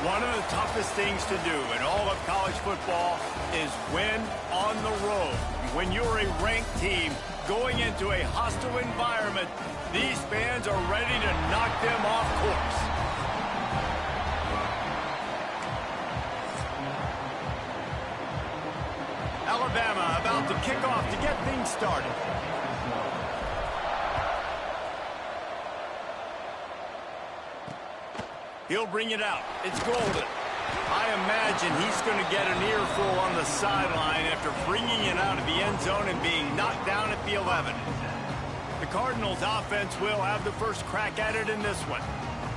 One of the toughest things to do in all of college football is win on the road. When you're a ranked team going into a hostile environment, these fans are ready to knock them off course. Alabama about to kick off to get things started. He'll bring it out. It's golden. I imagine he's going to get an earful on the sideline after bringing it out of the end zone and being knocked down at the 11. The Cardinals offense will have the first crack at it in this one.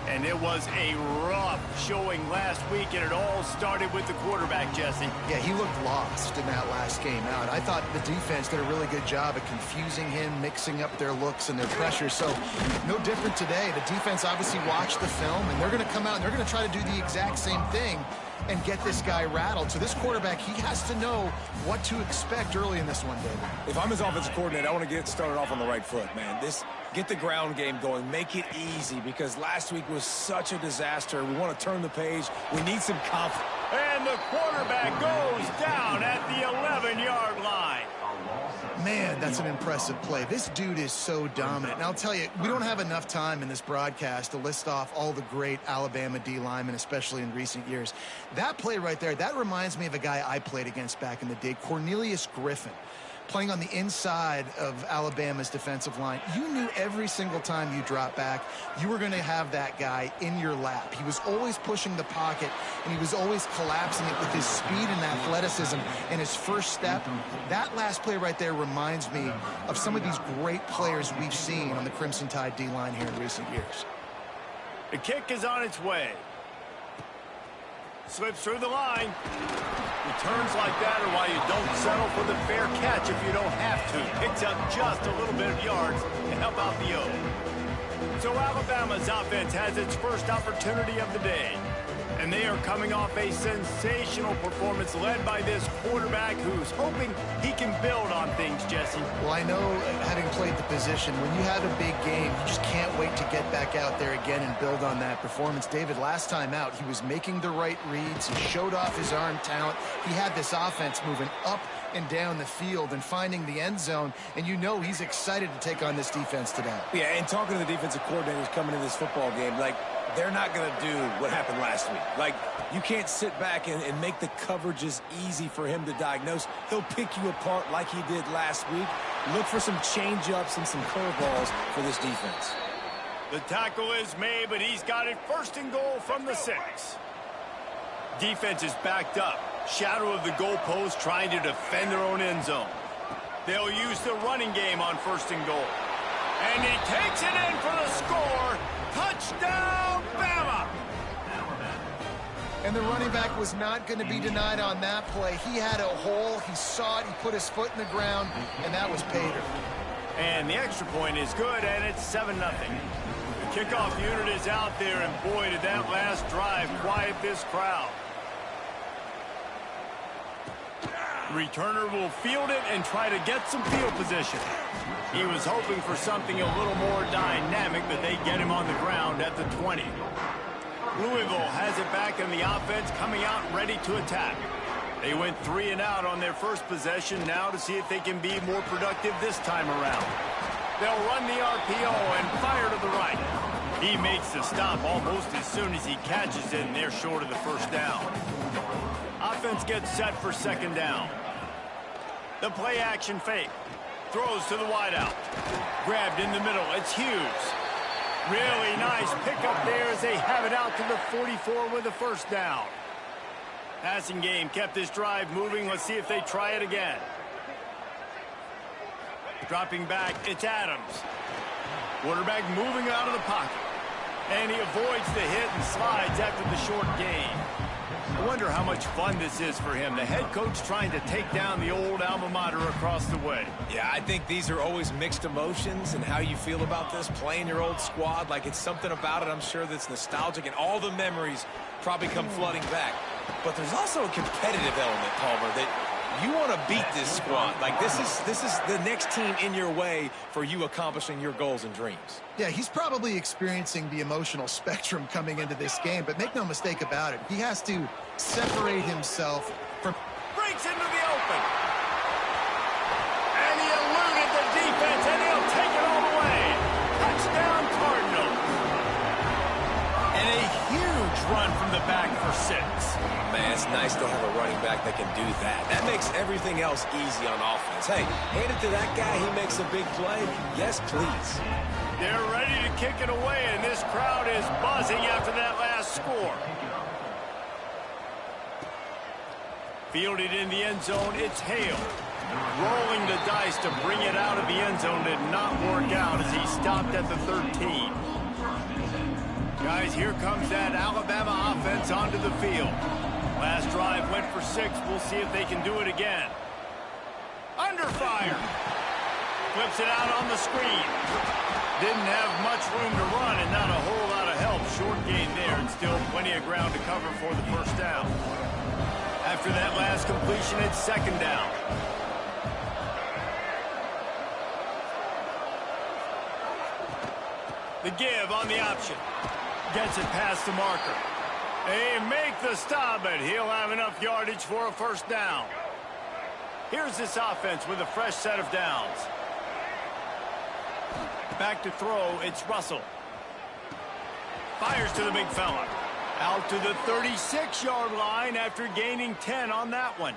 And it was a rough showing last week, and it all started with the quarterback, Jesse. Yeah, he looked lost in that last game out. I thought the defense did a really good job at confusing him, mixing up their looks and their pressure. So no different today. The defense obviously watched the film, and they're going to come out and they're going to try to do the exact same thing and get this guy rattled. So this quarterback, he has to know what to expect early in this one, David. If I'm his offensive coordinator, I want to get started off on the right foot, man. Get the ground game going. Make it easy, because last week was such a disaster. We want to turn the page. We need some confidence. And the quarterback goes down at the 11-yard line. Man, that's an impressive play. This dude is so dominant. And I'll tell you, we don't have enough time in this broadcast to list off all the great Alabama D linemen, especially in recent years. That play right there, that reminds me of a guy I played against back in the day, Cornelius Griffin, playing on the inside of Alabama's defensive line. You knew every single time you dropped back, you were going to have that guy in your lap. He was always pushing the pocket, and he was always collapsing it with his speed and athleticism and his first step. That last play right there reminds me of some of these great players we've seen on the Crimson Tide D-line here in recent years. The kick is on its way. Slips through the line. Returns like that are why you don't settle for the fair catch if you don't have to. Picks up just a little bit of yards to help out the O. So Alabama's offense has its first opportunity of the day. And they are coming off a sensational performance led by this quarterback who's hoping he can build on things, Jesse. Well, I know, having played the position, when you have a big game, you just can't wait to get back out there again and build on that performance. David, last time out, he was making the right reads. He showed off his arm talent. He had this offense moving up and down the field and finding the end zone, and you know he's excited to take on this defense today. Yeah, and talking to the defensive coordinators coming into this football game, like, they're not going to do what happened last week. Like, you can't sit back and make the coverages easy for him to diagnose. He'll pick you apart like he did last week. Look for some change-ups and some curveballs for this defense. The tackle is made, but he's got it first and goal from the 6. Defense is backed up. Shadow of the goalpost trying to defend their own end zone. They'll use the running game on first and goal. And he takes it in for the score. Touchdown, Bama! And the running back was not going to be denied on that play. He had a hole. He saw it. He put his foot in the ground, and that was Pater. And the extra point is good, and it's 7-0. The kickoff unit is out there, and boy, did that last drive quiet this crowd. Returner will field it and try to get some field position. He was hoping for something a little more dynamic, but they get him on the ground at the 20. Louisville has it back in the offense, coming out ready to attack. They went 3 and out on their first possession, now to see if they can be more productive this time around. They'll run the RPO and fire to the right. He makes the stop almost as soon as he catches it, and they're short of the first down. Offense gets set for second down. The play action fake. Throws to the wideout. Grabbed in the middle. It's Hughes. Really nice pickup there as they have it out to the 44 with a first down. Passing game kept this drive moving. Let's see if they try it again. Dropping back, it's Adams. Quarterback moving out of the pocket. And he avoids the hit and slides after the short gain. I wonder how much fun this is for him. The head coach trying to take down the old alma mater across the way. Yeah, I think these are always mixed emotions, and how you feel about this, playing your old squad. Like, it's something about it, I'm sure, that's nostalgic, and all the memories probably come flooding back. But there's also a competitive element, Palmer, that You want to beat this squad. Like, this is the next team in your way for you accomplishing your goals and dreams. Yeah, he's probably experiencing the emotional spectrum coming into this game, but make no mistake about it. He has to separate himself from... Breaks into the open. And he eluded the defense, and he'll take it all the way. Touchdown, Cardinals. And a huge run from the back for 6. Man, it's nice to have a running back that can do that. That makes everything else easy on offense. Hey, hand it to that guy. He makes a big play. Yes, please. They're ready to kick it away, and this crowd is buzzing after that last score. Fielded in the end zone, it's Hale. Rolling the dice to bring it out of the end zone did not work out as he stopped at the 13. Guys, here comes that Alabama offense onto the field. Last drive went for 6. We'll see if they can do it again. Under fire. Flips it out on the screen. Didn't have much room to run and not a whole lot of help. Short gain there and still plenty of ground to cover for the first down. After that last completion, it's 2nd down. The give on the option. Gets it past the marker. They make the stop, but he'll have enough yardage for a first down. Here's this offense with a fresh set of downs. Back to throw, it's Russell. Fires to the big fella. Out to the 36-yard line after gaining 10 on that one.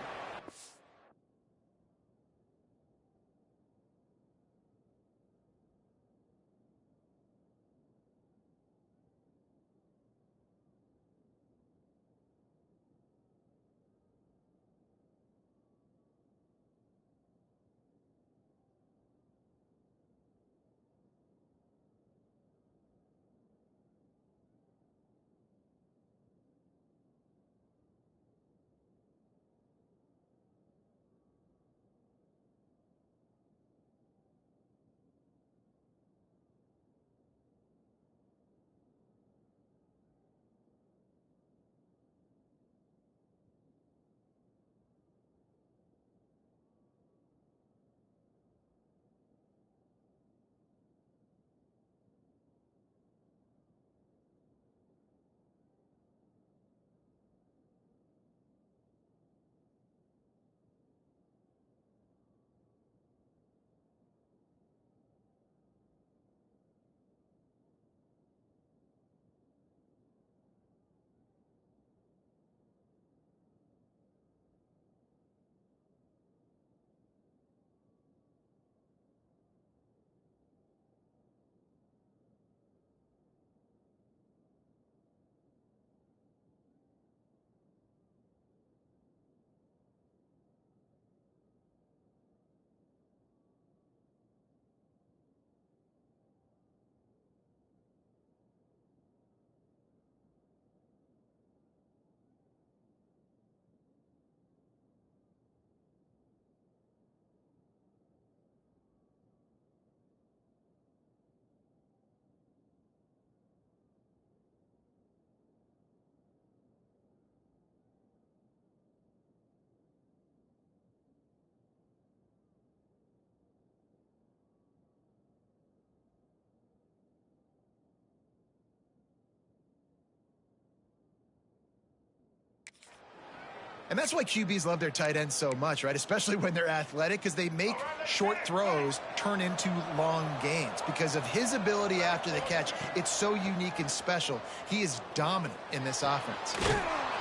And that's why QBs love their tight ends so much, right? Especially when they're athletic, because they make short throws turn into long gains. Because of his ability after the catch, it's so unique and special. He is dominant in this offense.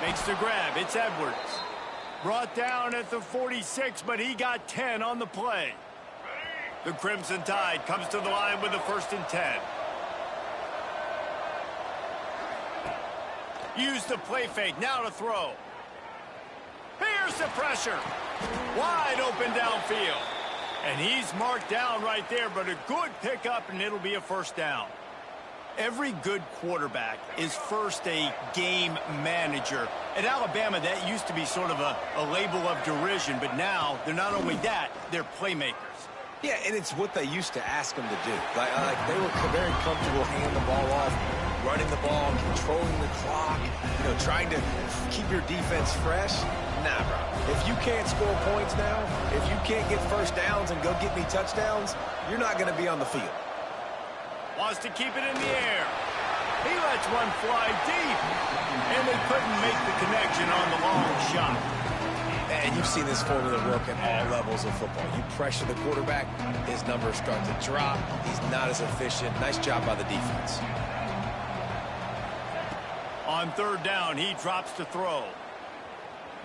Makes the grab. It's Edwards. Brought down at the 46, but he got 10 on the play. The Crimson Tide comes to the line with a 1st and 10. Use the play fake. Now to throw. Here's the pressure. Wide open downfield. And he's marked down right there, but a good pickup, and it'll be a first down. Every good quarterback is first a game manager. At Alabama, that used to be sort of a label of derision, but now they're not only that, they're playmakers. Yeah, and it's what they used to ask them to do. Like they were very comfortable handing the ball off, running the ball, controlling the clock, trying to keep your defense fresh. Nah, bro. If you can't score points now, if you can't get first downs and go get me touchdowns, you're not going to be on the field. Wants to keep it in the air. He lets one fly deep, and they couldn't make the connection on the long shot. And you've seen this formula work at all levels of football. You pressure the quarterback, his numbers start to drop. He's not as efficient. Nice job by the defense. On third down, he drops to throw.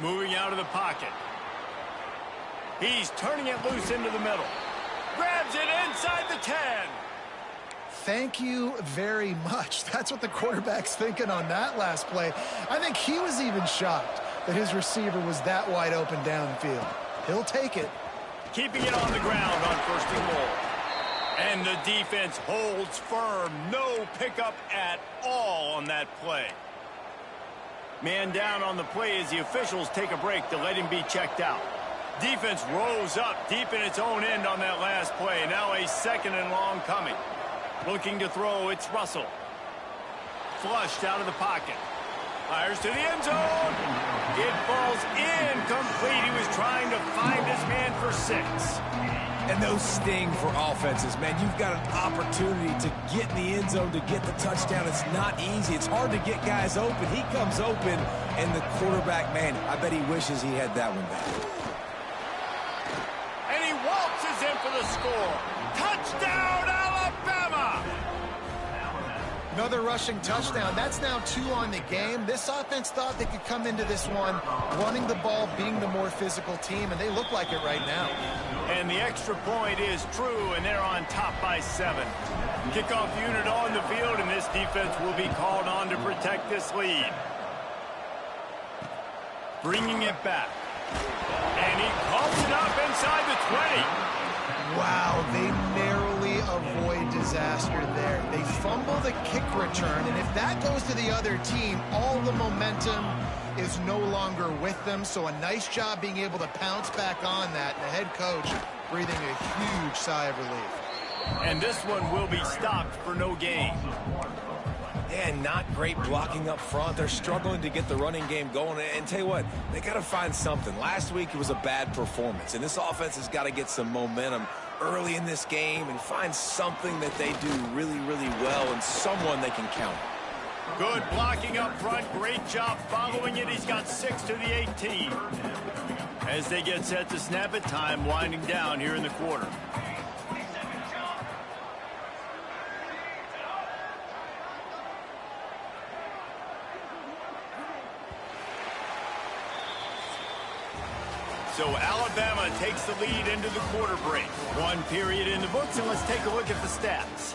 Moving out of the pocket. He's turning it loose into the middle. Grabs it inside the 10. Thank you very much. That's what the quarterback's thinking on that last play. I think he was even shocked that his receiver was that wide open downfield. He'll take it. Keeping it on the ground on first and goal. And the defense holds firm. No pickup at all on that play. Man down on the play as the officials take a break to let him be checked out. Defense rose up deep in its own end on that last play. Now a second and long coming. Looking to throw, it's Russell. Flushed out of the pocket. Fires to the end zone. It falls incomplete. He was trying to find his man for 6. And those sting for offenses, man. You've got an opportunity to get in the end zone, to get the touchdown. It's not easy. It's hard to get guys open. He comes open, and the quarterback, man, I bet he wishes he had that one back. And he waltzes in for the score. Touchdown, Alabama! Another rushing touchdown. That's now 2 on the game. This offense thought they could come into this one running the ball, being the more physical team, and they look like it right now. And the extra point is true, and they're on top by 7. Kickoff unit on the field, and this defense will be called on to protect this lead. Bringing it back. And he calls it up inside the 20. Wow, they narrowly avoid disaster there. They fumble the kick return, and if that goes to the other team, all the momentum is no longer with them. So a nice job being able to pounce back on that. And the head coach breathing a huge sigh of relief. And this one will be stopped for no gain. Yeah, not great blocking up front. They're struggling to get the running game going. And tell you what, they got to find something. Last week, it was a bad performance. And this offense has got to get some momentum early in this game and find something that they do really, really well and someone they can count on. Good blocking up front. Great job following it. He's got 6 to the 18. As they get set to snap it, time winding down here in the quarter. So Alabama takes the lead into the quarter break. 1 period in the books, and let's take a look at the stats.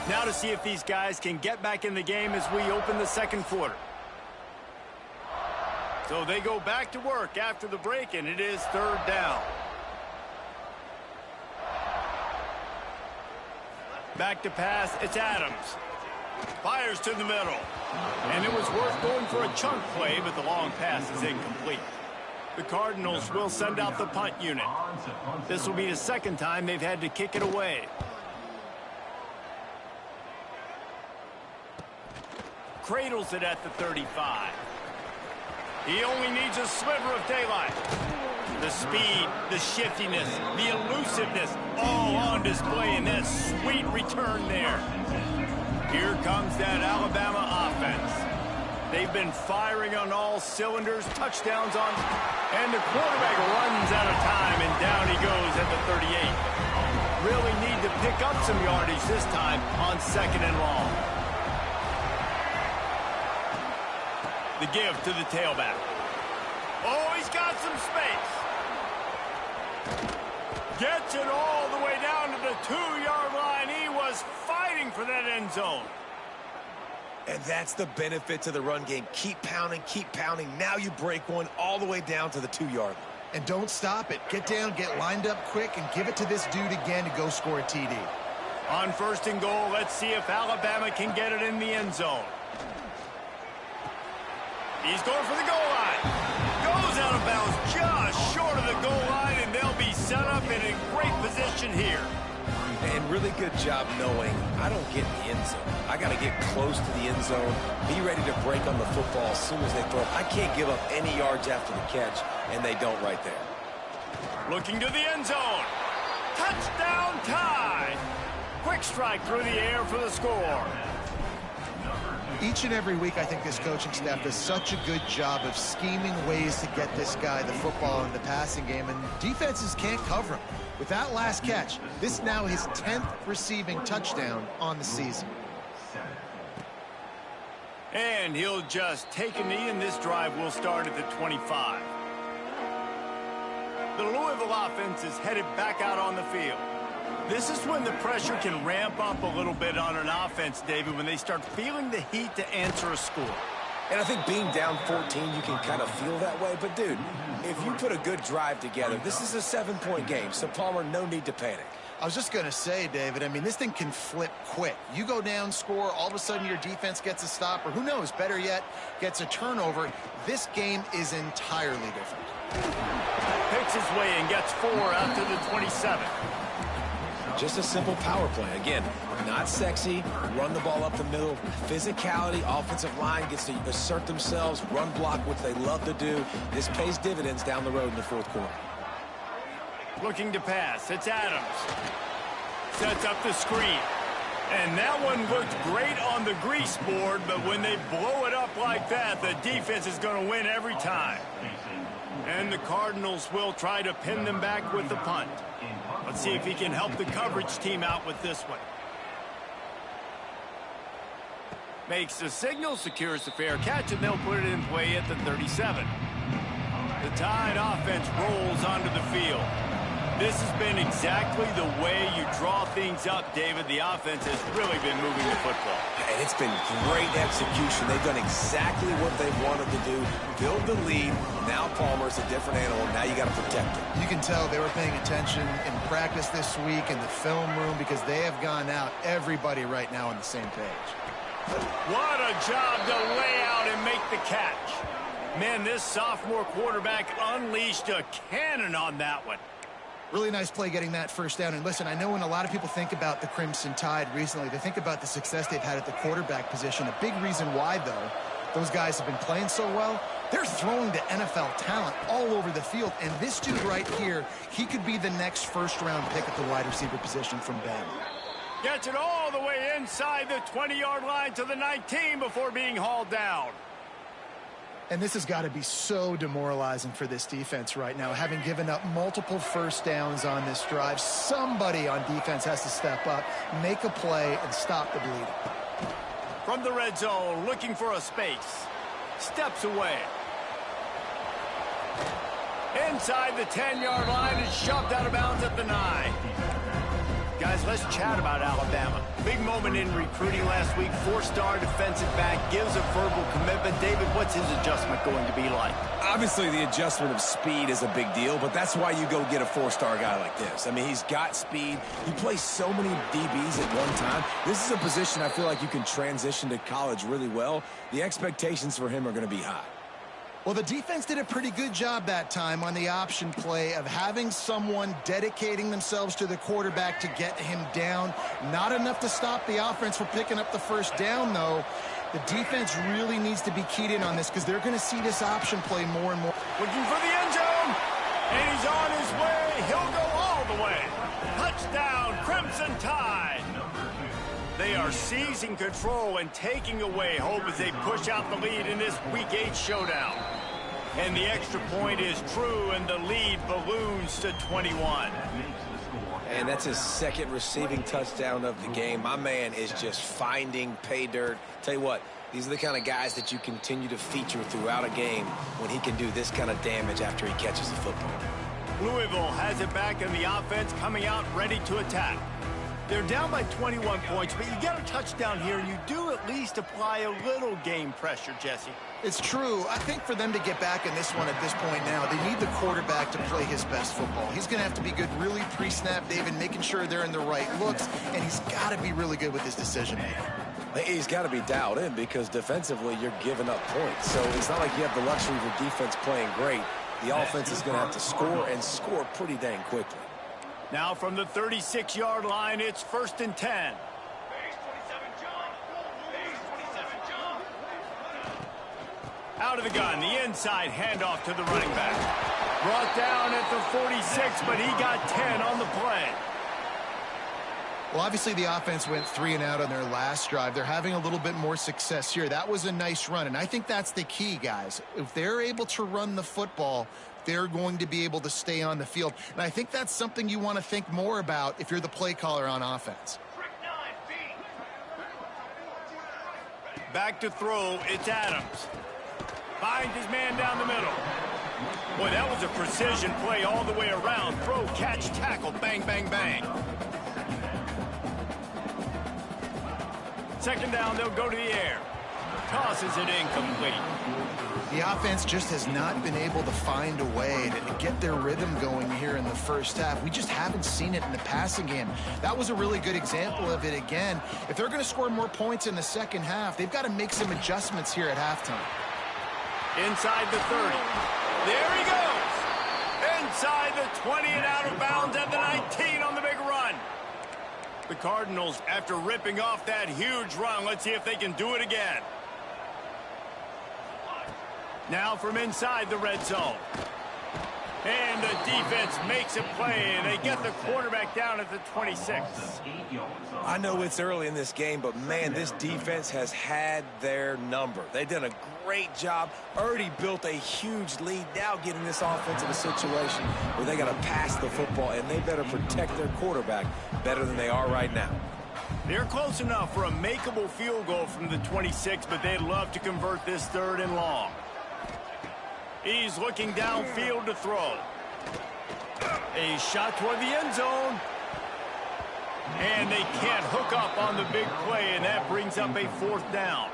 Now to see if these guys can get back in the game as we open the second quarter. So they go back to work after the break, and it is third down. Back to pass, it's Adams. Fires to the middle. And it was worth going for a chunk play, but the long pass is incomplete. The Cardinals will send out the punt unit. This will be the second time they've had to kick it away. Cradles it at the 35. He only needs a sliver of daylight. The speed, the shiftiness, the elusiveness, all on display in that sweet return there. Here comes that Alabama offense. They've been firing on all cylinders, touchdowns on, and the quarterback runs out of time, and down he goes at the 38. Really need to pick up some yardage this time on second and long. The give to the tailback. Oh, he's got some space. Gets it all the way down to the 2-yard line. He was fighting for that end zone. And that's the benefit to the run game. Keep pounding, keep pounding. Now you break one all the way down to the 2-yard line. And don't stop it. Get down, get lined up quick, and give it to this dude again to go score a TD. On first and goal, let's see if Alabama can get it in the end zone. He's going for the goal line. Goes out of bounds really good job knowing I don't get in the end zone. I got to get close to the end zone, be ready to break on the football as soon as they throw it. I can't give up any yards after the catch, and they don't right there. Looking to the end zone. Touchdown tie. Quick strike through the air for the score. Each and every week, I think this coaching staff does such a good job of scheming ways to get this guy the football in the passing game, and defenses can't cover him. With that last catch, this is now his 10th receiving touchdown on the season. And he'll just take a knee, and this drive will start at the 25. The Louisville offense is headed back out on the field. This is when the pressure can ramp up a little bit on an offense, David, when they start feeling the heat to answer a score. And I think being down 14, you can kind of feel that way. But, dude, if you put a good drive together, this is a 7-point game. So, Palmer, no need to panic. I was just going to say, David, I mean, this thing can flip quick. You go down, score, all of a sudden your defense gets a stop, or who knows, better yet, gets a turnover. This game is entirely different. Picks his way and gets 4 after the 27. Just a simple power play. Again, not sexy, run the ball up the middle, physicality, offensive line gets to assert themselves, run block, which they love to do. This pays dividends down the road in the fourth quarter. Looking to pass, it's Adams. Sets up the screen. And that one looked great on the grease board, but when they blow it up like that, the defense is going to win every time. And the Cardinals will try to pin them back with the punt. Let's see if he can help the coverage team out with this one. Makes the signal, secures the fair catch, and they'll put it in play at the 37. The Tide offense rolls onto the field. This has been exactly the way you draw things up, David. The offense has really been moving the football. And it's been great execution. They've done exactly what they wanted to do. Build the lead. Now Palmer's a different animal. Now you got to protect him. You can tell they were paying attention in practice this week in the film room because they have gone out, everybody right now on the same page. What a job to lay out and make the catch. Man, this sophomore quarterback unleashed a cannon on that one. Really nice play getting that first down. And listen, I know when a lot of people think about the Crimson Tide recently, they think about the success they've had at the quarterback position. A big reason why, though, those guys have been playing so well, they're throwing to NFL talent all over the field. And this dude right here, he could be the next first-round pick at the wide receiver position from Bama. Gets it all the way inside the 20-yard line to the 19 before being hauled down. And this has got to be so demoralizing for this defense right now, having given up multiple first downs on this drive. Somebody on defense has to step up, make a play, and stop the bleeding. From the red zone, looking for a space. Steps away. Inside the 10-yard line, it's shoved out of bounds at the 9. Guys, let's chat about Alabama. Big moment in recruiting last week. 4-star defensive back, gives a verbal commitment. David, what's his adjustment going to be like? Obviously, the adjustment of speed is a big deal, but that's why you go get a 4-star guy like this. I mean, he's got speed. He plays so many DBs at one time. This is a position I feel like you can transition to college really well. The expectations for him are going to be high. Well, the defense did a pretty good job that time on the option play of having someone dedicating themselves to the quarterback to get him down. Not enough to stop the offense from picking up the first down, though. The defense really needs to be keyed in on this because they're going to see this option play more and more. Looking for the end zone, and he's on his way. He'll go all the way. Touchdown, Crimson Tide. They are seizing control and taking away hope as they push out the lead in this Week 8 showdown. And the extra point is true, and the lead balloons to 21. And that's his second receiving touchdown of the game. My man is just finding pay dirt. Tell you what, these are the kind of guys that you continue to feature throughout a game when he can do this kind of damage after he catches the football. Louisville has it back, and the offense coming out ready to attack. They're down by 21 points, but you get a touchdown here, and you do at least apply a little game pressure, Jesse. It's true. I think for them to get back in this one at this point now, they need the quarterback to play his best football. He's going to have to be good really pre-snap, David, making sure they're in the right looks, and he's got to be really good with his decision-making. He's got to be dialed in because defensively you're giving up points. So it's not like you have the luxury of your defense playing great. The offense is going to have to score and score pretty dang quickly. Now from the 36-yard line, it's 1st and 10. Out of the gun, the inside handoff to the running back. Brought down at the 46, but he got 10 on the play. Well, obviously the offense went 3 and out on their last drive. They're having a little bit more success here. That was a nice run, and I think that's the key, guys. If they're able to run the football, they're going to be able to stay on the field. And I think that's something you want to think more about if you're the play caller on offense. Back to throw, it's Adams. Finds his man down the middle. Boy, that was a precision play all the way around. Throw, catch, tackle, bang, bang, bang. 2nd down, they'll go to the air. Tosses it incomplete. The offense just has not been able to find a way to get their rhythm going here in the first half. We just haven't seen it in the passing game. That was a really good example of it again. If they're going to score more points in the second half, they've got to make some adjustments here at halftime. Inside the 30. There he goes. Inside the 20 and out of bounds at the 19 on the big run. The Cardinals, after ripping off that huge run, let's see if they can do it again. Now from inside the red zone. And the defense makes a play, and they get the quarterback down at the 26. I know it's early in this game, but, man, this defense has had their number. They've done a great job, already built a huge lead, now getting this offense in a situation where they got to pass the football, and they better protect their quarterback better than they are right now. They're close enough for a makeable field goal from the 26, but they'd love to convert this 3rd and long. He's looking downfield to throw. A shot toward the end zone. And they can't hook up on the big play, and that brings up a 4th down.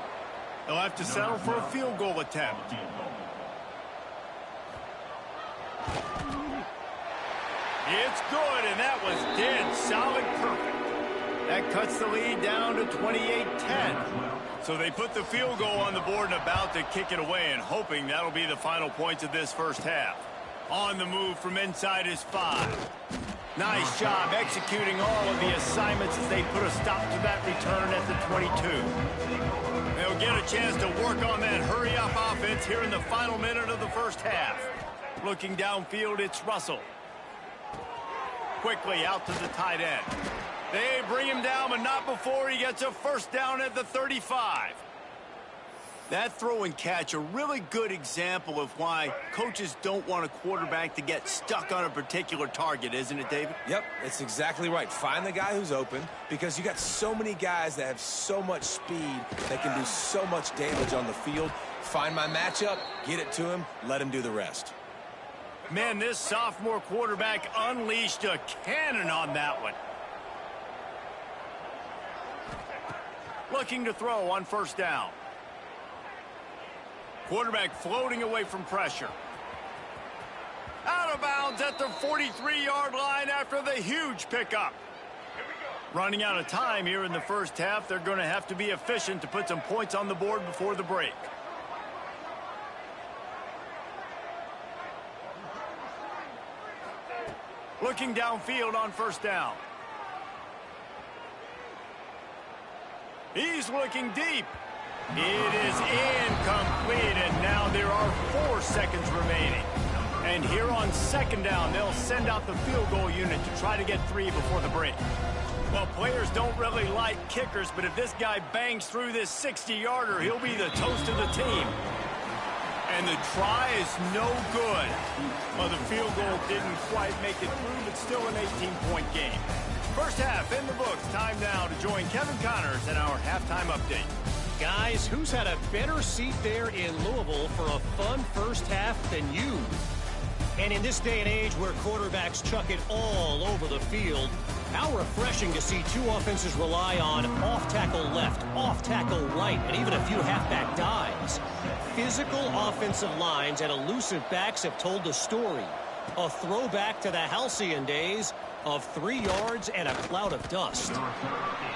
They'll have to settle for a field goal attempt. It's good, and that was dead solid perfect. That cuts the lead down to 28-10. So they put the field goal on the board and about to kick it away, and hoping that'll be the final points of this first half. On the move from inside is 5. Nice job executing all of the assignments as they put a stop to that return at the 22. They'll get a chance to work on that hurry-up offense here in the final minute of the first half. Looking downfield, it's Russell. Quickly out to the tight end. They bring him down, but not before he gets a 1st down at the 35. That throw and catch, a really good example of why coaches don't want a quarterback to get stuck on a particular target, isn't it, David? Yep, it's exactly right. Find the guy who's open, because you got so many guys that have so much speed that can do so much damage on the field. Find my matchup, get it to him, let him do the rest. Man, this sophomore quarterback unleashed a cannon on that one. Looking to throw on 1st down. Quarterback floating away from pressure. Out of bounds at the 43-yard line after the huge pickup. Running out of time here in the first half. They're going to have to be efficient to put some points on the board before the break. Looking downfield on 1st down. He's looking deep. It is incomplete, and now there are 4 seconds remaining. And here on 2nd down, they'll send out the field goal unit to try to get 3 before the break. Well, players don't really like kickers, but if this guy bangs through this 60-yarder, he'll be the toast of the team. And the try is no good. Well, the field goal didn't quite make it through, but still an 18-point game. First half in the books. Time now to join Kevin Connors in our halftime update. Guys, who's had a better seat there in Louisville for a fun first half than you? And in this day and age where quarterbacks chuck it all over the field, how refreshing to see 2 offenses rely on off-tackle left, off-tackle right, and even a few halfback dives. Physical offensive lines and elusive backs have told the story. A throwback to the halcyon days of 3 yards and a cloud of dust.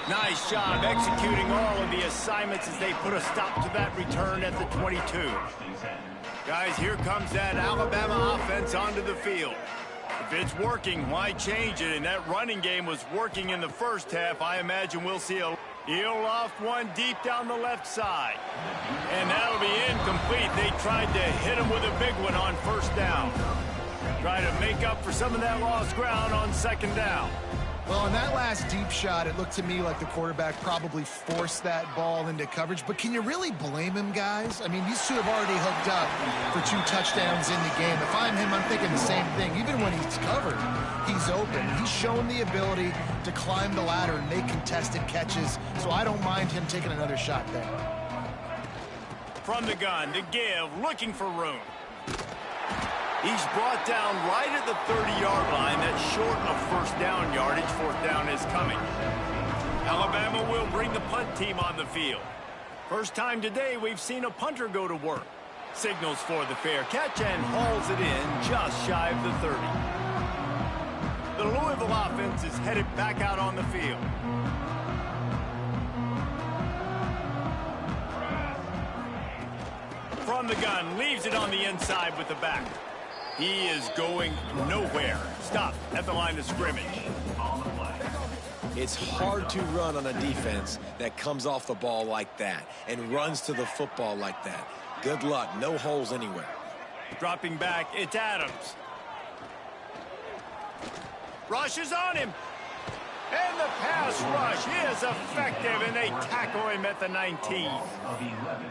Nice job executing all of the assignments as they put a stop to that return at the 22. Guys, here comes that Alabama offense onto the field. If it's working, why change it? And that running game was working in the first half. I imagine we'll see a heel loft one deep down the left side. And that'll be incomplete. They tried to hit him with a big one on first down. Try to make up for some of that lost ground on second down. Well, on that last deep shot, it looked to me like the quarterback probably forced that ball into coverage. But can you really blame him, guys? I mean, these two have already hooked up for 2 touchdowns in the game. If I'm him, I'm thinking the same thing. Even when he's covered, he's open. He's shown the ability to climb the ladder and make contested catches. So I don't mind him taking another shot there. From the gun to give, looking for room. He's brought down right at the 30-yard line. That's short of first down yardage. Fourth down is coming. Alabama will bring the punt team on the field. First time today we've seen a punter go to work. Signals for the fair catch and hauls it in just shy of the 30. The Louisville offense is headed back out on the field. From the gun, leaves it on the inside with the back. He is going nowhere. Stop at the line of scrimmage. It's hard to run on a defense that comes off the ball like that and runs to the football like that. Good luck. No holes anywhere. Dropping back, it's Adams. Rush is on him. And the pass rush is effective, and they tackle him at the 19.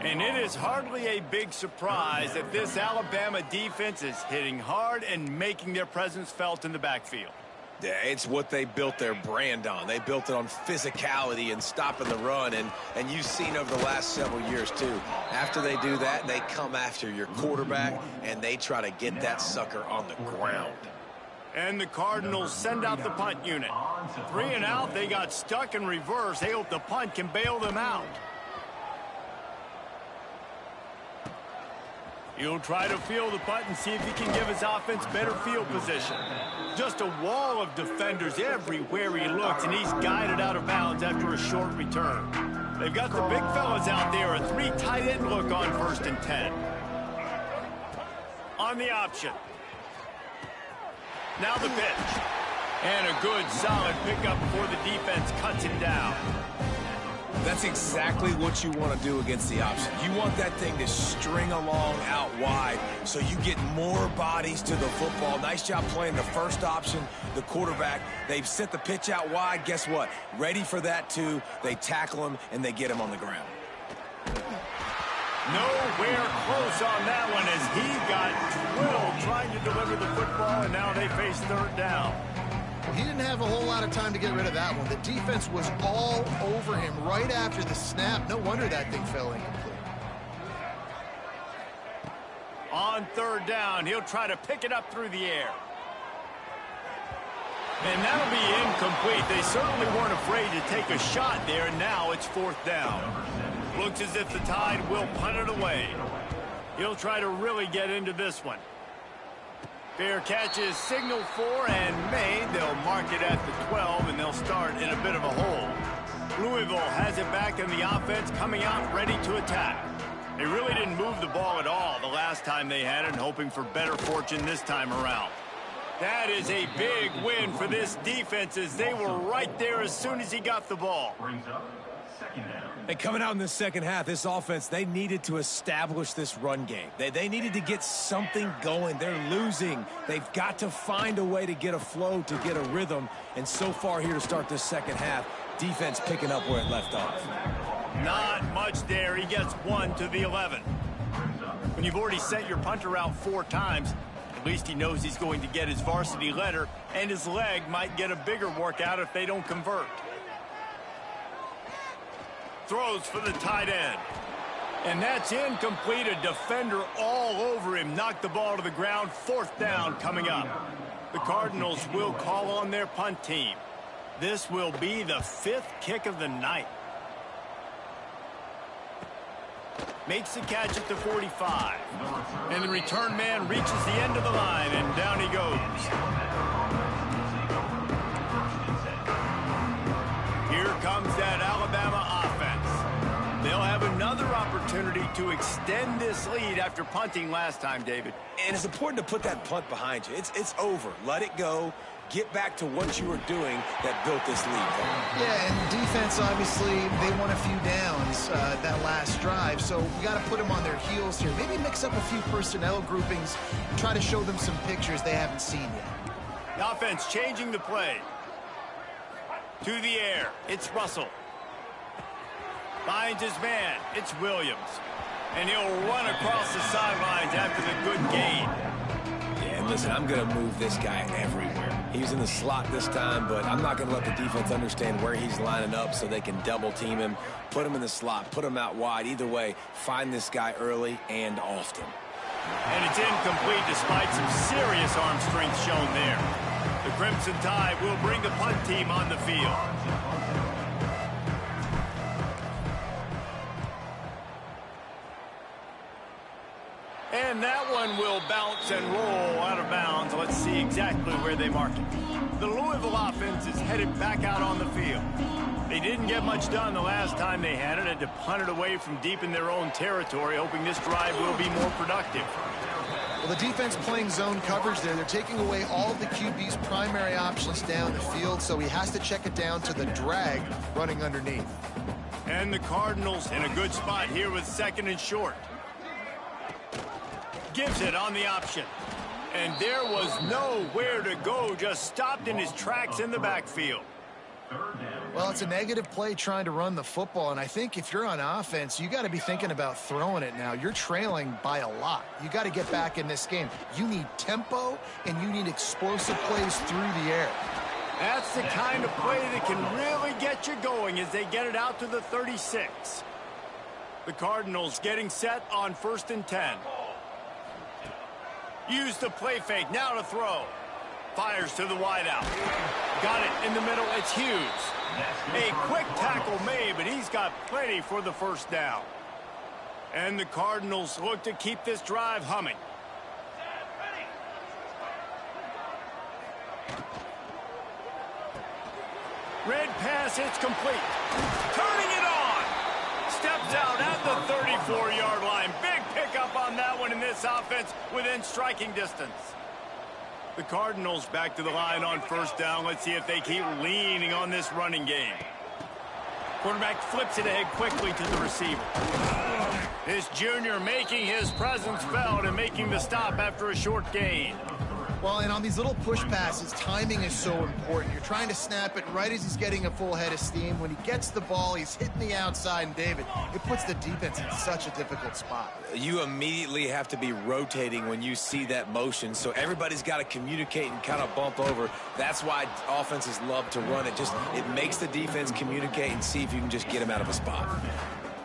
And it is hardly a big surprise that this Alabama defense is hitting hard and making their presence felt in the backfield. Yeah, it's what they built their brand on. They built it on physicality and stopping the run, and you've seen over the last several years, too. After they do that, they come after your quarterback, and they try to get that sucker on the ground. And the Cardinals send out the punt unit. 3 and out, they got stuck in reverse. They hope the punt can bail them out. He'll try to field the punt and see if he can give his offense better field position. Just a wall of defenders everywhere he looks, and he's guided out of bounds after a short return. They've got the big fellas out there, a 3 tight end look on 1st and 10. On the option. Now the pitch. And a good, solid pickup before the defense cuts him down. That's exactly what you want to do against the option. You want that thing to string along out wide so you get more bodies to the football. Nice job playing the first option, the quarterback. They've set the pitch out wide. Guess what? Ready for that, too. They tackle him, and they get him on the ground. Nowhere close on that one as he got drilled trying to deliver the football, and now they face 3rd down. He didn't have a whole lot of time to get rid of that one. The defense was all over him right after the snap. No wonder that thing fell incomplete. On 3rd down, he'll try to pick it up through the air. And that'll be incomplete. They certainly weren't afraid to take a shot there, and now it's 4th down. Looks as if the Tide will punt it away. He'll try to really get into this one. Fair catch is signaled for and made. They'll mark it at the 12, and they'll start in a bit of a hole. Louisville has it back in the offense, coming out ready to attack. They really didn't move the ball at all the last time they had it, and hoping for better fortune this time around. That is a big win for this defense as they were right there as soon as he got the ball. And coming out in the second half, this offense, they needed to establish this run game. They needed to get something going. They're losing. They've got to find a way to get a flow, to get a rhythm. And so far here to start this second half, defense picking up where it left off. Not much there. He gets 1 to the 11. When you've already sent your punter out 4 times, at least he knows he's going to get his varsity letter, and his leg might get a bigger workout if they don't convert. Throws for the tight end. And that's incomplete. A defender all over him. Knocked the ball to the ground. 4th down coming up. The Cardinals will call on their punt team. This will be the 5th kick of the night. Makes the catch at the 45. And the return man reaches the end of the line, and down he goes. Here comes that Alabama offense. They'll have another opportunity to extend this lead after punting last time, David. And it's important to put that punt behind you. It's over. Let it go. Get back to what you were doing that built this lead. Yeah, and defense, obviously, they won a few downs that last drive, so we got to put them on their heels here. Maybe mix up a few personnel groupings, try to show them some pictures they haven't seen yet. The offense changing the play. To the air, it's Russell. Finds his man, it's Williams. And he'll run across the sidelines after the good gain. Yeah, and listen, I'm going to move this guy everywhere. He's in the slot this time, but I'm not going to let the defense understand where he's lining up so they can double team him, put him in the slot, put him out wide. Either way, find this guy early and often. And it's incomplete despite some serious arm strength shown there. The Crimson Tide will bring the punt team on the field. And that one will bounce and roll out of bounds. Let's see exactly where they mark it. The Louisville offense is headed back out on the field. They didn't get much done the last time they had to punt it away from deep in their own territory, hoping this drive will be more productive. Well, the defense playing zone coverage there. They're taking away all of the QB's primary options down the field, so he has to check it down to the drag running underneath. And the Cardinals in a good spot here with 2nd and short. Gives it on the option. And there was nowhere to go, just stopped in his tracks in the backfield. Well, it's a negative play trying to run the football, and I think if you're on offense, you got to be thinking about throwing it now. You're trailing by a lot. You got to get back in this game. You need tempo, and you need explosive plays through the air. That's the kind of play that can really get you going as they get it out to the 36. The Cardinals getting set on 1st and 10. Use the play fake, now to throw. Fires to the wideout. Got it in the middle, it's Hughes. A quick tackle made, but he's got plenty for the first down. And the Cardinals look to keep this drive humming. Red pass, it's complete. Turning it on. Steps out at the 34-yard line. Big pickup on that one in this offense within striking distance. The Cardinals back to the line on 1st down. Let's see if they keep leaning on this running game. Quarterback flips it ahead quickly to the receiver. This junior making his presence felt and making the stop after a short gain. Well, and on these little push passes, timing is so important. You're trying to snap it right as he's getting a full head of steam. When he gets the ball, he's hitting the outside, and David, it puts the defense in such a difficult spot. You immediately have to be rotating when you see that motion, so everybody's got to communicate and kind of bump over. That's why offenses love to run it. It makes the defense communicate and see if you can just get him out of a spot.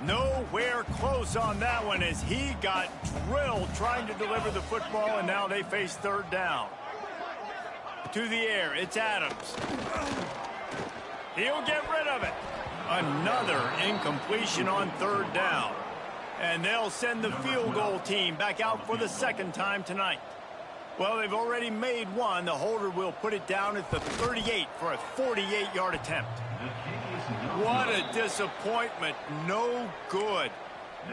Nowhere close on that one as he got drilled trying to deliver the football, and now they face 3rd down. To the air, it's Adams. He'll get rid of it. Another incompletion on 3rd down. And they'll send the field goal team back out for the 2nd time tonight. Well, they've already made one. The holder will put it down at the 38 for a 48-yard attempt. What a disappointment. No good.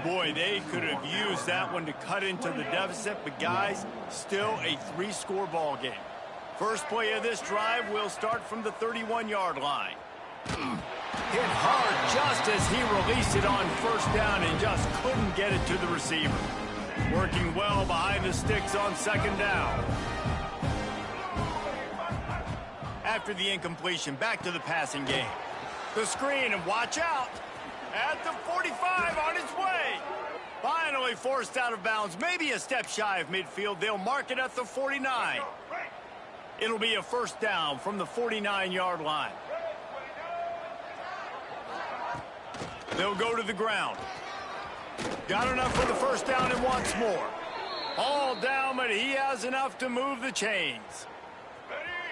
Boy, they could have used that one to cut into the deficit, but guys, still a 3-score ball game. First play of this drive will start from the 31-yard line. Hit hard just as he released it on 1st down and just couldn't get it to the receiver. Working well behind the sticks on 2nd down. After the incompletion, back to the passing game. The screen, and watch out. At the 45 on its way. Finally forced out of bounds. Maybe a step shy of midfield. They'll mark it at the 49. It'll be a 1st down from the 49-yard line. They'll go to the ground. Got enough for the 1st down and wants more. All down, but he has enough to move the chains.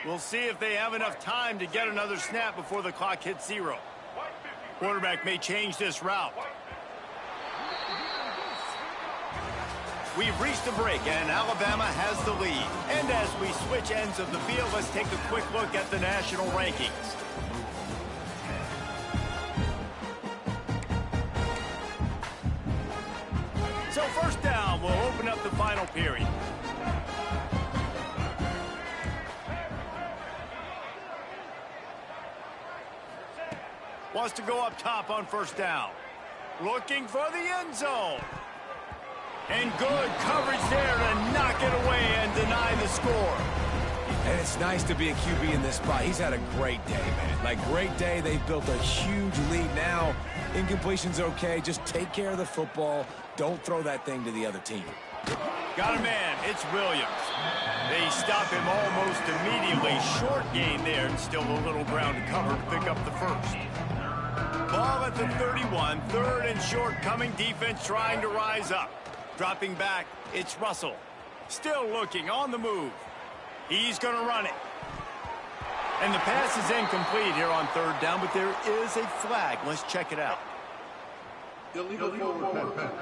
We'll see if they have enough time to get another snap before the clock hits 0. Quarterback may change this route. We've reached a break, and Alabama has the lead. And as we switch ends of the field, let's take a quick look at the national rankings. So 1st down will open up the final period. Wants to go up top on first down. Looking for the end zone. And good coverage there to knock it away and deny the score. And it's nice to be a QB in this spot. He's had a great day, man. Like, great day. They've built a huge lead now. Incompletion's okay. Just take care of the football. Don't throw that thing to the other team. Got a man. It's Williams. They stop him almost immediately. Short gain there and still a little ground to cover to pick up the first. Ball at the 31. Third and short coming. Defense trying to rise up. Dropping back. It's Russell. Still looking on the move. He's going to run it. And the pass is incomplete here on third down, but there is a flag. Let's check it out. Illegal forward pass.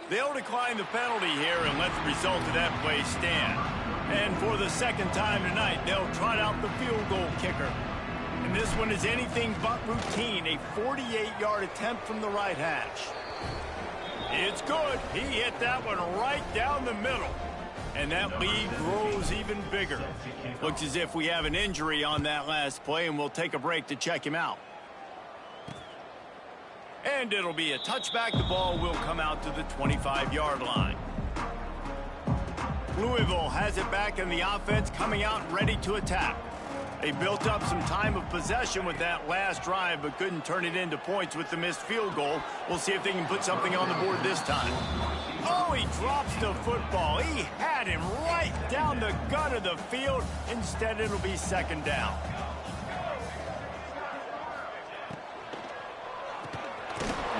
They'll decline the penalty here and let the result of that play stand. And for the second time tonight, they'll trot out the field goal kicker. And this one is anything but routine, a 48-yard attempt from the right hash. It's good. He hit that one right down the middle. And that lead grows even bigger. Looks as if we have an injury on that last play, and we'll take a break to check him out. And it'll be a touchback. The ball will come out to the 25-yard line. Louisville has it back in the offense, coming out ready to attack. They built up some time of possession with that last drive, but couldn't turn it into points with the missed field goal. We'll see if they can put something on the board this time. Oh, he drops the football. He had him right down the gut of the field. Instead, it'll be second down.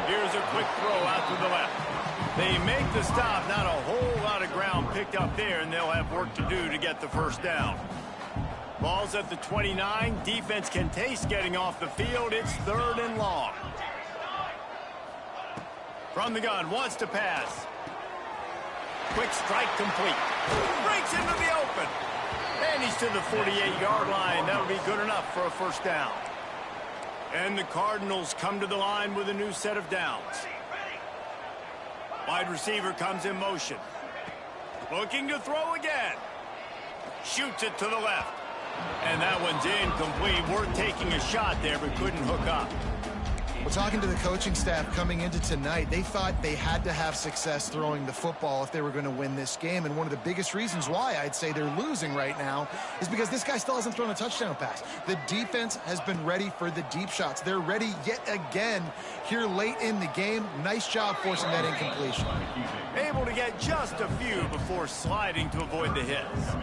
Here's a quick throw out to the left. They make the stop. Not a whole lot of ground picked up there, and they'll have work to do to get the first down. Ball's at the 29. Defense can taste getting off the field. It's third and long. From the gun, wants to pass. Quick strike complete. Breaks into the open. And he's to the 48-yard line. That'll be good enough for a first down. And the Cardinals come to the line with a new set of downs. Wide receiver comes in motion. Looking to throw again. Shoots it to the left. And that one's incomplete. We're taking a shot there, but couldn't hook up. Well, talking to the coaching staff coming into tonight, they thought they had to have success throwing the football if they were going to win this game. And one of the biggest reasons why I'd say they're losing right now is because this guy still hasn't thrown a touchdown pass. The defense has been ready for the deep shots. They're ready yet again here late in the game. Nice job forcing that incompletion. Able to get just a few before sliding to avoid the hits.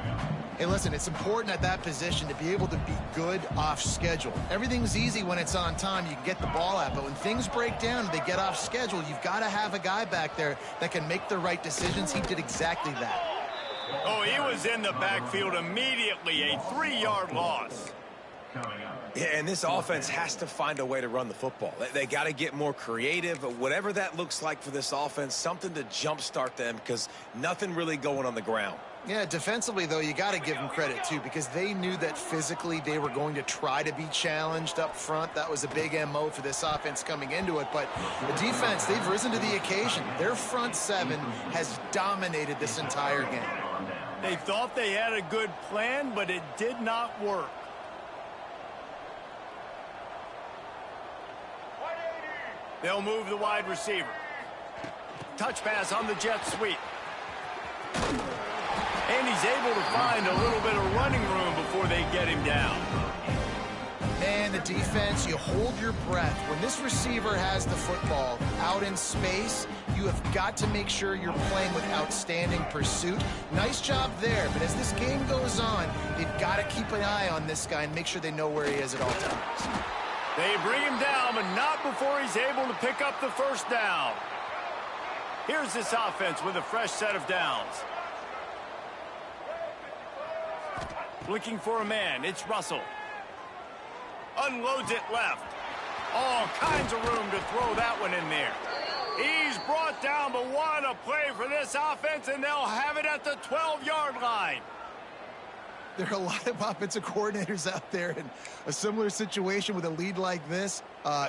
Hey, listen, it's important at that position to be able to be good off schedule. Everything's easy when it's on time. You can get the ball out, but when things break down and they get off schedule, you've got to have a guy back there that can make the right decisions. He did exactly that. Oh, he was in the backfield immediately. A 3-yard loss. Yeah, and this offense has to find a way to run the football. They got to get more creative. Whatever that looks like for this offense, something to jumpstart them because nothing really going on the ground. Yeah, defensively, though, you got to give them credit, too, because they knew that physically they were going to try to be challenged up front. That was a big MO for this offense coming into it. But the defense, they've risen to the occasion. Their front seven has dominated this entire game. They thought they had a good plan, but it did not work. They'll move the wide receiver. Touch pass on the jet sweep. And he's able to find a little bit of running room before they get him down. Man, the defense, you hold your breath. When this receiver has the football out in space, you have got to make sure you're playing with outstanding pursuit. Nice job there, but as this game goes on, they've got to keep an eye on this guy and make sure they know where he is at all times. They bring him down, but not before he's able to pick up the first down. Here's this offense with a fresh set of downs. Looking for a man. It's Russell. Unloads it left. All kinds of room to throw that one in there. He's brought down, but what a play for this offense, and they'll have it at the 12-yard line. there are a lot of offensive coordinators out there in a similar situation with a lead like this.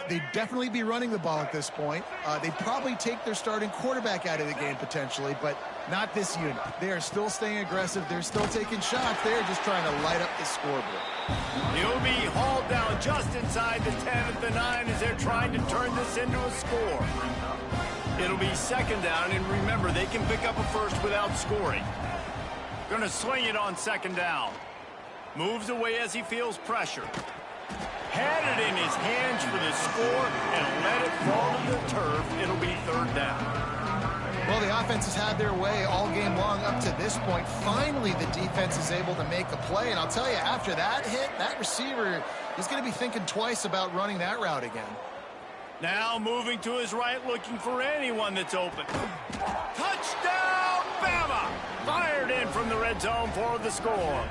They'd definitely be running the ball at this point. They'd probably take their starting quarterback out of the game potentially, but not this unit. They are still staying aggressive. They're still taking shots. They're just trying to light up the scoreboard. He'll be hauled down just inside the 10 at the 9 as they're trying to turn this into a score. It'll be second down, and remember, they can pick up a first without scoring. Gonna sling it on second down. Moves away as he feels pressure. Had it in his hands for the score and let it fall to the turf. It'll be third down. Well, the offense has had their way all game long up to this point. Finally, the defense is able to make a play. And I'll tell you, after that hit, that receiver is going to be thinking twice about running that route again. Now moving to his right, looking for anyone that's open. Touchdown, Bama! Fired in from the red zone for the score.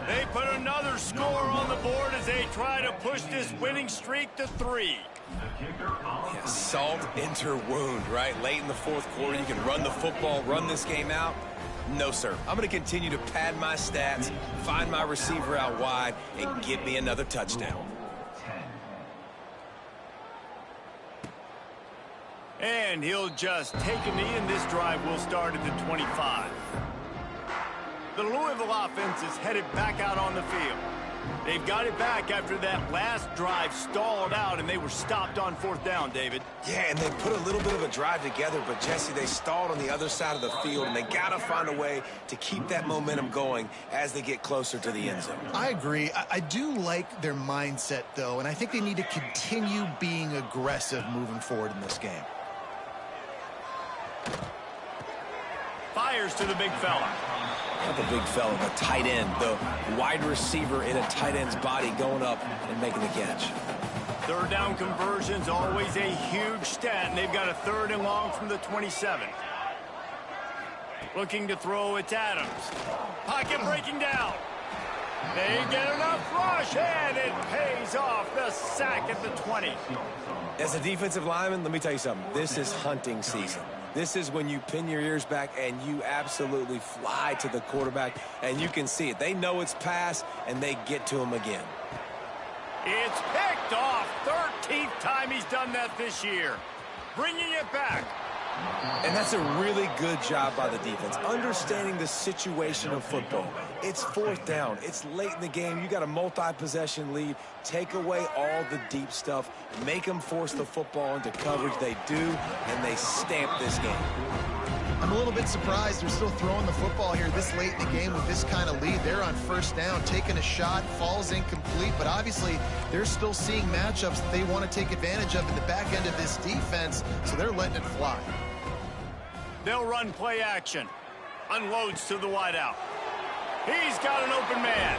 They put another score on the board as they try to push this winning streak to 3. Yeah, salt enter wound, right? Late in the fourth quarter, you can run the football, run this game out. No, sir. I'm going to continue to pad my stats, find my receiver out wide, and get me another touchdown. And he'll just take a knee, and this drive will start at the 25. The Louisville offense is headed back out on the field. They've got it back after that last drive stalled out, and they were stopped on fourth down, David. Yeah, and they put a little bit of a drive together, but, Jesse, they stalled on the other side of the field, and they got to find a way to keep that momentum going as they get closer to the end zone. I agree. I do like their mindset, though, and I think they need to continue being aggressive moving forward in this game. Fires to the big fella. Not the big fella, the tight end, the wide receiver in a tight end's body going up and making the catch. Third down conversion's always a huge stat, and they've got a 3rd and long from the 27. Looking to throw, it's Adams. Pocket breaking down. They get enough rush, and it pays off. The sack at the 20. As a defensive lineman, let me tell you something. This is hunting season. This is when you pin your ears back and you absolutely fly to the quarterback, and you can see it. They know it's pass, and they get to him again. It's picked off. 13th time he's done that this year. Bringing it back. And that's a really good job by the defense, understanding the situation of football. It's fourth down. It's late in the game. You got a multi-possession lead. Take away all the deep stuff. Make them force the football into coverage. They do, and they stamp this game. I'm a little bit surprised they're still throwing the football here this late in the game with this kind of lead. They're on first down, taking a shot, falls incomplete, but obviously they're still seeing matchups that they want to take advantage of in the back end of this defense, so they're letting it fly. They'll run play action. Unloads to the wideout. He's got an open man.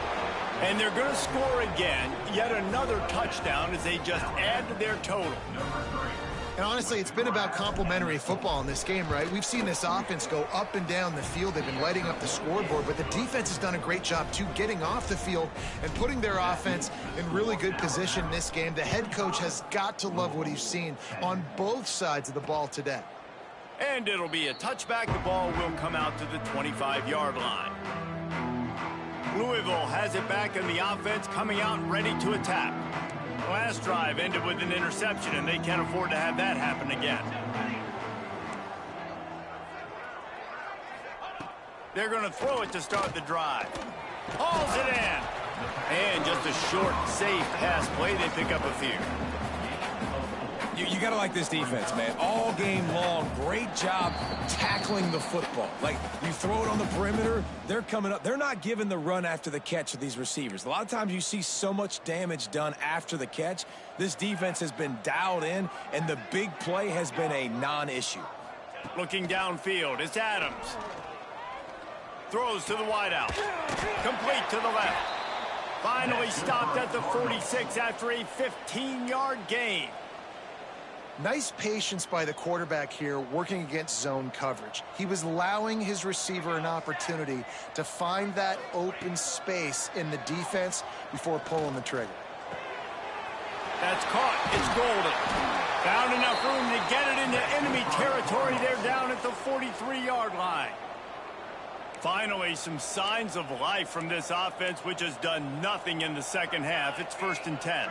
And they're going to score again. Yet another touchdown as they just add to their total. And honestly, it's been about complementary football in this game, right? We've seen this offense go up and down the field. They've been lighting up the scoreboard, but the defense has done a great job, too, getting off the field and putting their offense in really good position in this game. The head coach has got to love what he's seen on both sides of the ball today. And it'll be a touchback. The ball will come out to the 25-yard line. Louisville has it back, and the offense coming out ready to attack. Last drive ended with an interception, and they can't afford to have that happen again. They're going to throw it to start the drive. Hauls it in. And just a short, safe pass play. They pick up a few. You got to like this defense, man. All game long, great job tackling the football. Like, you throw it on the perimeter, they're coming up. They're not giving the run after the catch to these receivers. A lot of times you see so much damage done after the catch. This defense has been dialed in, and the big play has been a non-issue. Looking downfield, it's Adams. Throws to the wideout. Complete to the left. Finally stopped at the 46 after a 15-yard gain. Nice patience by the quarterback here working against zone coverage. He was allowing his receiver an opportunity to find that open space in the defense before pulling the trigger. That's caught. It's golden. Found enough room to get it into enemy territory. They're down at the 43-yard line. Finally, some signs of life from this offense, which has done nothing in the second half. It's 1st and 10.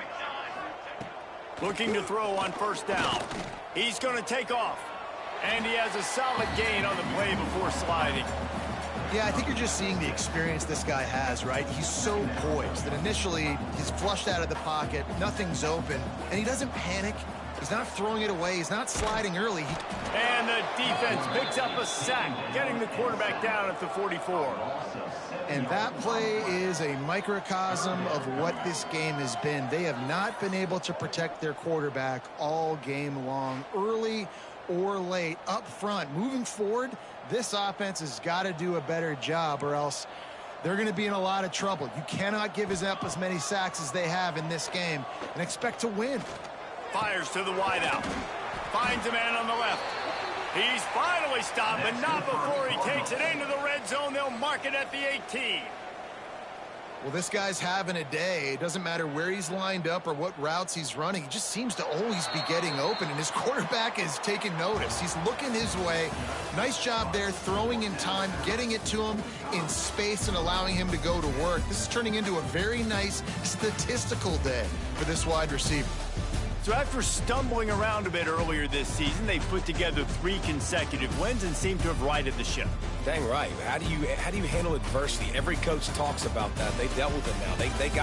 Looking to throw on 1st down. He's going to take off. And he has a solid gain on the play before sliding. Yeah, I think you're just seeing the experience this guy has, right? He's so poised that initially he's flushed out of the pocket, nothing's open, and he doesn't panic. He's not throwing it away. He's not sliding early. And the defense picks up a sack, getting the quarterback down at the 44. And that play is a microcosm of what this game has been. They have not been able to protect their quarterback all game long, early or late, up front. Moving forward, this offense has got to do a better job, or else they're going to be in a lot of trouble. You cannot give up as many sacks as they have in this game and expect to win. Fires to the wideout. Finds a man on the left. He's finally stopped, but not before he takes it into the red zone. They'll mark it at the 18. Well, this guy's having a day. It doesn't matter where he's lined up or what routes he's running. He just seems to always be getting open, and his quarterback is taking notice. He's looking his way. Nice job there, throwing in time, getting it to him in space and allowing him to go to work. This is turning into a very nice statistical day for this wide receiver. So after stumbling around a bit earlier this season, they put together 3 consecutive wins and seem to have righted the ship. Dang right. How do you handle adversity? Every coach talks about that. They dealt with it now. They got